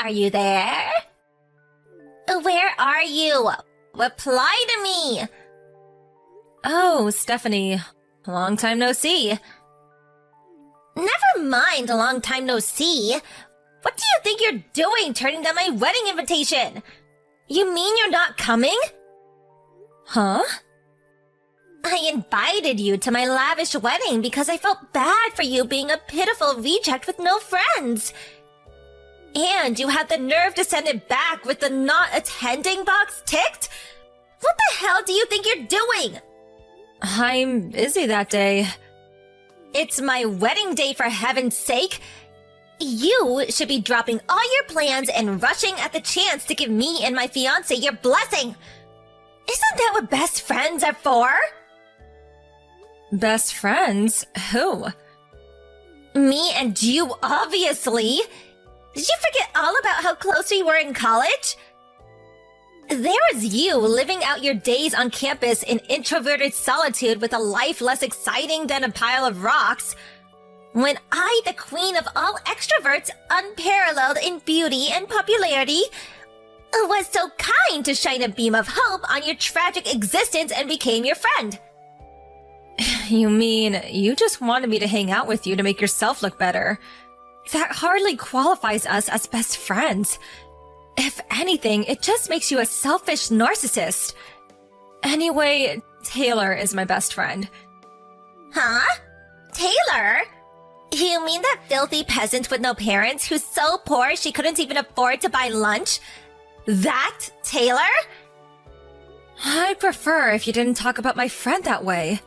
are you there? Where are you? Reply to me! Oh, Stephanie. Long time no see. Never mind a long time no see. What do you think you're doing turning down my wedding invitation? You mean you're not coming? Huh? I invited you to my lavish wedding because I felt bad for you being a pitiful reject with no friends. And you had the nerve to send it back with the not attending box ticked? What the hell do you think you're doing? I'm busy that day. It's my wedding day, for heaven's sake. You should be dropping all your plans and rushing at the chance to give me and my fiancé your blessing. Isn't that what best friends are for? Best friends? Who? Me and you, obviously. Did you forget all about how close we were in college? There was you living out your days on campus in introverted solitude with a life less exciting than a pile of rocks. When I, the queen of all extroverts, unparalleled in beauty and popularity, was so kind to shine a beam of hope on your tragic existence and became your friend. You mean you just wanted me to hang out with you to make yourself look better? That hardly qualifies us as best friends. If anything, it just makes you a selfish narcissist. Anyway, Taylor is my best friend. Huh? Taylor? You mean that filthy peasant with no parents who's so poor she couldn't even afford to buy lunch? That Taylor? I'd prefer if you didn't talk about my friend that way.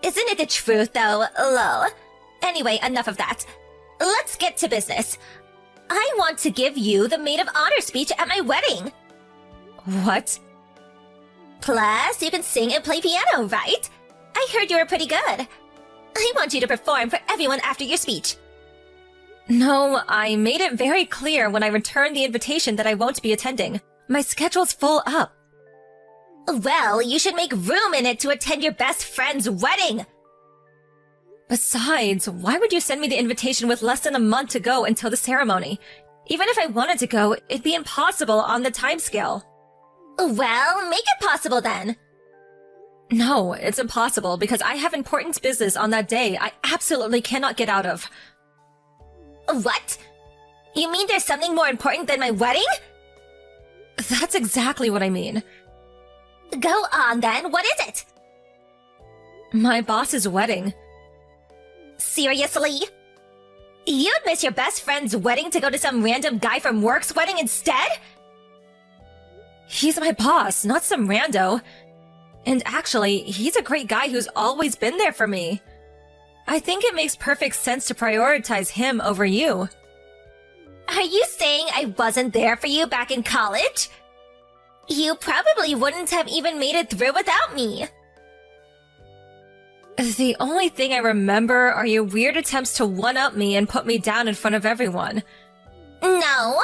Isn't it the truth, though, lol? Anyway, enough of that. Let's get to business. I want to give you the maid of honor speech at my wedding. What? Plus, you can sing and play piano, right? I heard you were pretty good. I want you to perform for everyone after your speech. No, I made it very clear when I returned the invitation that I won't be attending. My schedule's full up. Well, you should make room in it to attend your best friend's wedding. Besides, why would you send me the invitation with less than a month to go until the ceremony? Even if I wanted to go, it'd be impossible on the timescale. Well, make it possible then. No, it's impossible because I have important business on that day I absolutely cannot get out of. What? You mean there's something more important than my wedding? That's exactly what I mean. Go on then, what is it? My boss's wedding. Seriously? You'd miss your best friend's wedding to go to some random guy from work's wedding instead? He's my boss, not some rando. And actually, he's a great guy who's always been there for me. I think it makes perfect sense to prioritize him over you. Are you saying I wasn't there for you back in college? You probably wouldn't have even made it through without me. The only thing I remember are your weird attempts to one-up me and put me down in front of everyone. No.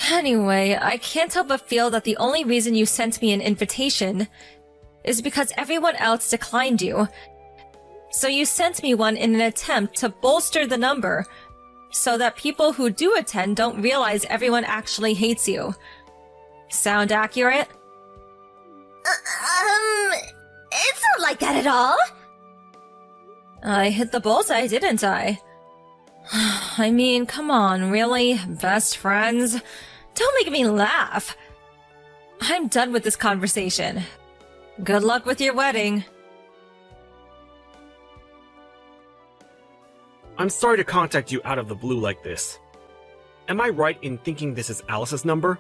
Anyway, I can't help but feel that the only reason you sent me an invitation is because everyone else declined you. So you sent me one in an attempt to bolster the number, so that people who do attend don't realize everyone actually hates you. Sound accurate? It's not like that at all. I hit the bullseye, didn't I? I mean, come on, really? Best friends? Don't make me laugh. I'm done with this conversation. Good luck with your wedding. I'm sorry to contact you out of the blue like this. Am I right in thinking this is Alice's number?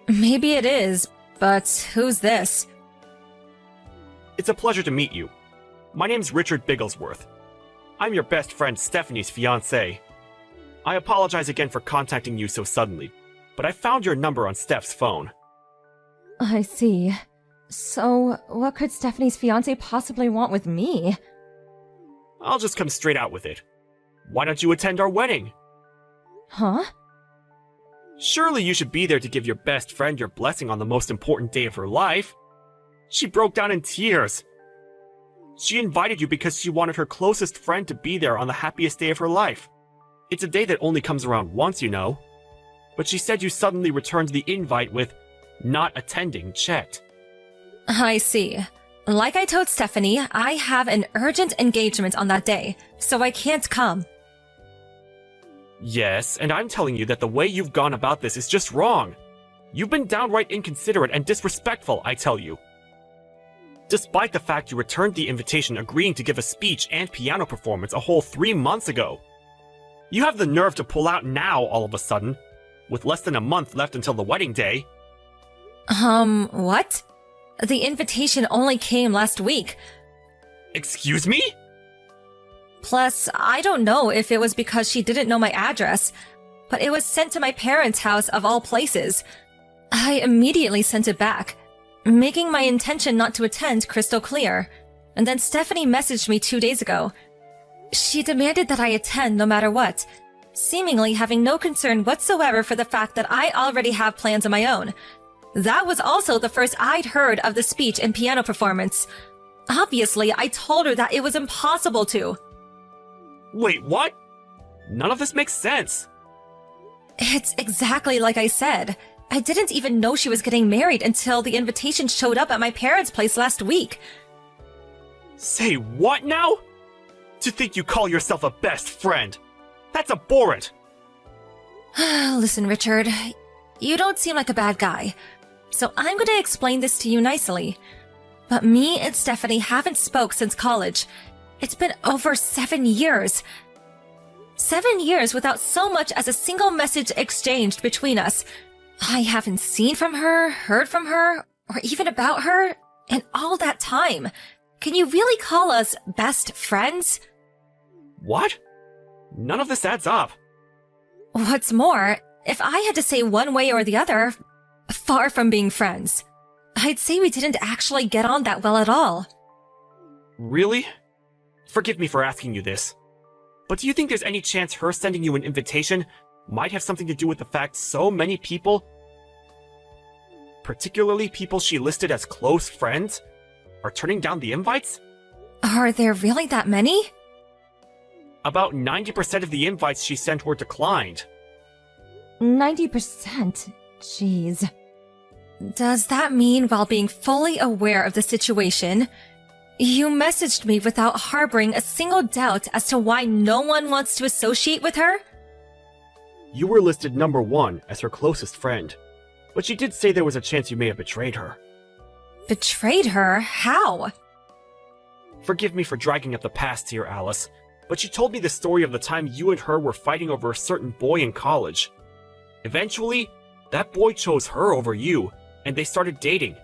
Maybe it is, but who's this? It's a pleasure to meet you. My name's Richard Bigglesworth. I'm your best friend Stephanie's fiancé. I apologize again for contacting you so suddenly, but I found your number on Steph's phone. I see. So, what could Stephanie's fiancé possibly want with me? I'll just come straight out with it. Why don't you attend our wedding? Huh? Surely you should be there to give your best friend your blessing on the most important day of her life. She broke down in tears. She invited you because she wanted her closest friend to be there on the happiest day of her life. It's a day that only comes around once, you know. But she said you suddenly returned the invite with not attending checked. I see. Like I told Stephanie, I have an urgent engagement on that day, so I can't come. Yes, and I'm telling you that the way you've gone about this is just wrong. You've been downright inconsiderate and disrespectful, I tell you. Despite the fact you returned the invitation agreeing to give a speech and piano performance a whole 3 months ago. You have the nerve to pull out now all of a sudden, with less than a month left until the wedding day. What? The invitation only came last week. Excuse me? Plus, I don't know if it was because she didn't know my address, but it was sent to my parents' house of all places. I immediately sent it back, making my intention not to attend crystal clear. And then Stephanie messaged me 2 days ago. She demanded that I attend no matter what, seemingly having no concern whatsoever for the fact that I already have plans of my own. That was also the first I'd heard of the speech and piano performance. Obviously, I told her that it was impossible to. Wait, what? None of this makes sense. It's exactly like I said. I didn't even know she was getting married until the invitation showed up at my parents' place last week. Say what now? To think you call yourself a best friend. That's abhorrent. Listen, Richard, you don't seem like a bad guy, so I'm going to explain this to you nicely. But me and Stephanie haven't spoke since college. It's been over 7 years. 7 years without so much as a single message exchanged between us. I haven't seen from her, heard from her, or even about her in all that time. Can you really call us best friends? What? None of this adds up. What's more, if I had to say one way or the other, far from being friends, I'd say we didn't actually get on that well at all. Really? Forgive me for asking you this, but do you think there's any chance her sending you an invitation might have something to do with the fact so many people, particularly people she listed as close friends, are turning down the invites? Are there really that many? About 90% of the invites she sent were declined. 90%? Jeez. Does that mean, while being fully aware of the situation, you messaged me without harboring a single doubt as to why no one wants to associate with her? You were listed number 1 as her closest friend, but she did say there was a chance you may have betrayed her. Betrayed her? How? Forgive me for dragging up the past here, Alice, but she told me the story of the time you and her were fighting over a certain boy in college. Eventually, that boy chose her over you, and they started dating.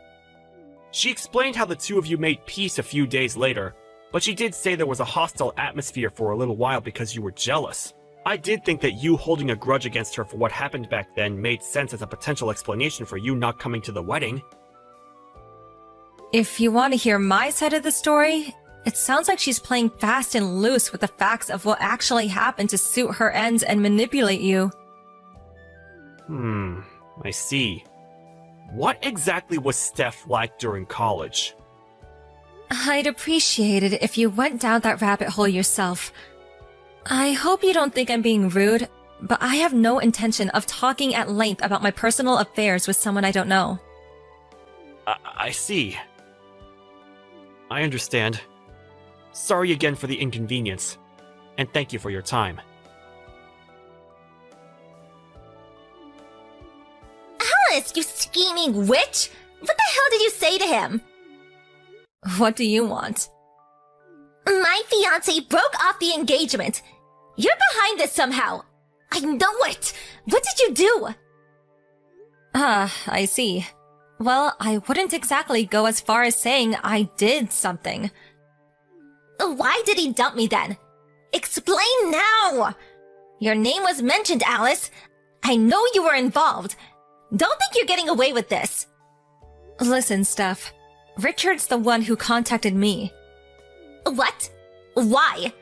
She explained how the two of you made peace a few days later, but she did say there was a hostile atmosphere for a little while because you were jealous. I did think that you holding a grudge against her for what happened back then made sense as a potential explanation for you not coming to the wedding. If you want to hear my side of the story, it sounds like she's playing fast and loose with the facts of what actually happened to suit her ends and manipulate you. I see. What exactly was Steph like during college? I'd appreciate it if you went down that rabbit hole yourself. I hope you don't think I'm being rude, but I have no intention of talking at length about my personal affairs with someone I don't know. I see. I understand. Sorry again for the inconvenience, and thank you for your time. Alice, you scheming witch! What the hell did you say to him? What do you want? My fiancé broke off the engagement. You're behind this somehow. I know it. What did you do? I see. Well, I wouldn't exactly go as far as saying I did something. Why did he dump me then? Explain now! Your name was mentioned, Alice. I know you were involved. Don't think you're getting away with this. Listen, Steph. Richard's the one who contacted me. What? Why?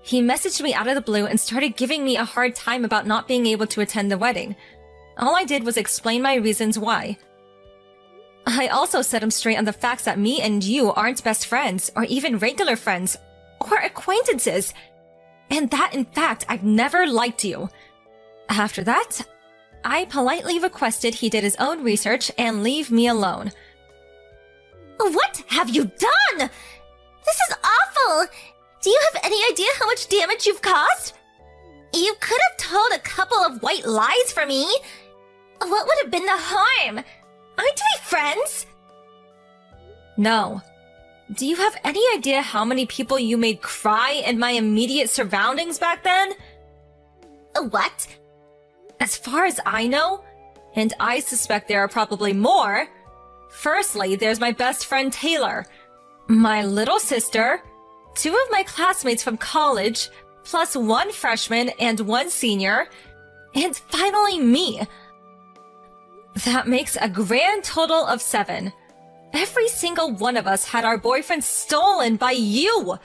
He messaged me out of the blue and started giving me a hard time about not being able to attend the wedding. All I did was explain my reasons why. I also set him straight on the facts that me and you aren't best friends, or even regular friends, or acquaintances. and that in fact I've never liked you. After that, I politely requested he did his own research and leave me alone. What have you done? This is awful! Do you have any idea how much damage you've caused? You could have told a couple of white lies for me. What would have been the harm? Aren't we friends? No. Do you have any idea how many people you made cry in my immediate surroundings back then? What? As far as I know, and I suspect there are probably more, firstly, there's my best friend Taylor, my little sister, 2 of my classmates from college, plus 1 freshman and 1 senior, and finally me. That makes a grand total of 7. Every single one of us had our boyfriends stolen by you.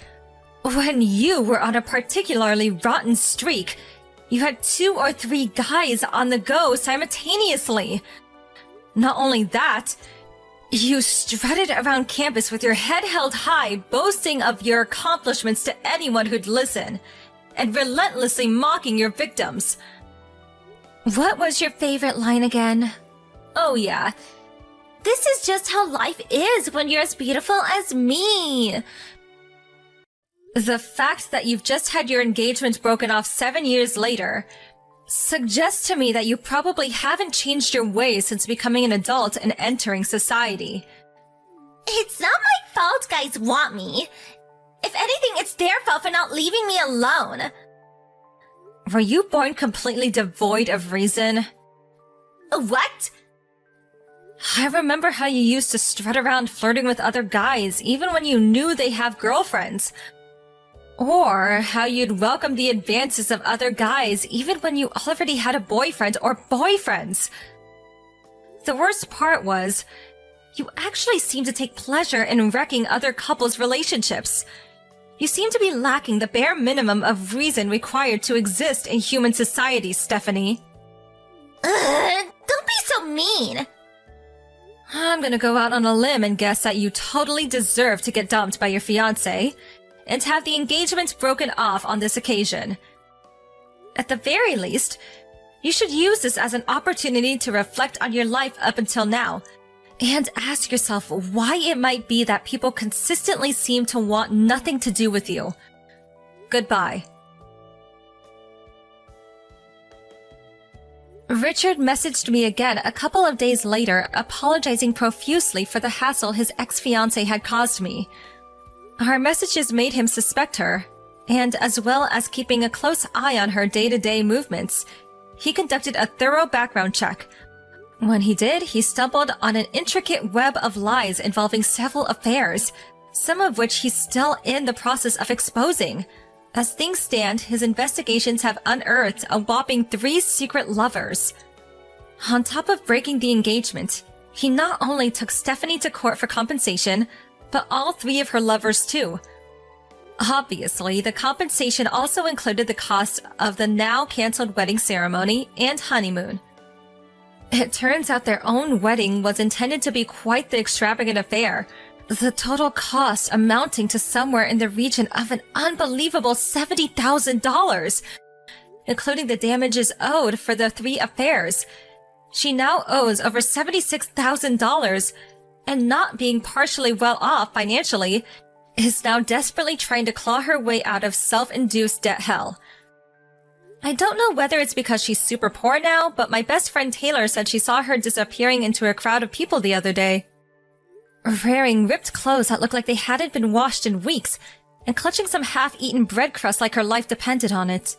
When you were on a particularly rotten streak, you had 2 or 3 guys on the go simultaneously. Not only that, you strutted around campus with your head held high, boasting of your accomplishments to anyone who'd listen, and relentlessly mocking your victims. What was your favorite line again? Oh yeah. This is just how life is when you're as beautiful as me. The fact that you've just had your engagement broken off 7 years later suggests to me that you probably haven't changed your ways since becoming an adult and entering society. It's not my fault guys want me. If anything, it's their fault for not leaving me alone. Were you born completely devoid of reason? What? I remember how you used to strut around flirting with other guys even when you knew they have girlfriends. Or how you'd welcome the advances of other guys even when you already had a boyfriend or boyfriends. The worst part was, you actually seemed to take pleasure in wrecking other couples' relationships. You seem to be lacking the bare minimum of reason required to exist in human society, Stephanie. Don't be so mean. I'm gonna go out on a limb and guess that you totally deserve to get dumped by your fiancé and have the engagement broken off on this occasion. At the very least, you should use this as an opportunity to reflect on your life up until now and ask yourself why it might be that people consistently seem to want nothing to do with you. Goodbye. Richard messaged me again a couple of days later, apologizing profusely for the hassle his ex-fiancée had caused me. Our messages made him suspect her, and as well as keeping a close eye on her day-to-day movements, he conducted a thorough background check. When he did, he stumbled on an intricate web of lies involving several affairs, some of which he's still in the process of exposing. As things stand, his investigations have unearthed a whopping 3 secret lovers. On top of breaking the engagement, he not only took Stephanie to court for compensation, but all 3 of her lovers too. Obviously, the compensation also included the cost of the now cancelled wedding ceremony and honeymoon. It turns out their own wedding was intended to be quite the extravagant affair, the total cost amounting to somewhere in the region of an unbelievable $70,000, including the damages owed for the 3 affairs. She now owes over $76,000, and not being partially well off financially, is now desperately trying to claw her way out of self-induced debt hell. I don't know whether it's because she's super poor now, but my best friend Taylor said she saw her disappearing into a crowd of people the other day, wearing ripped clothes that looked like they hadn't been washed in weeks, and clutching some half-eaten bread crust like her life depended on it.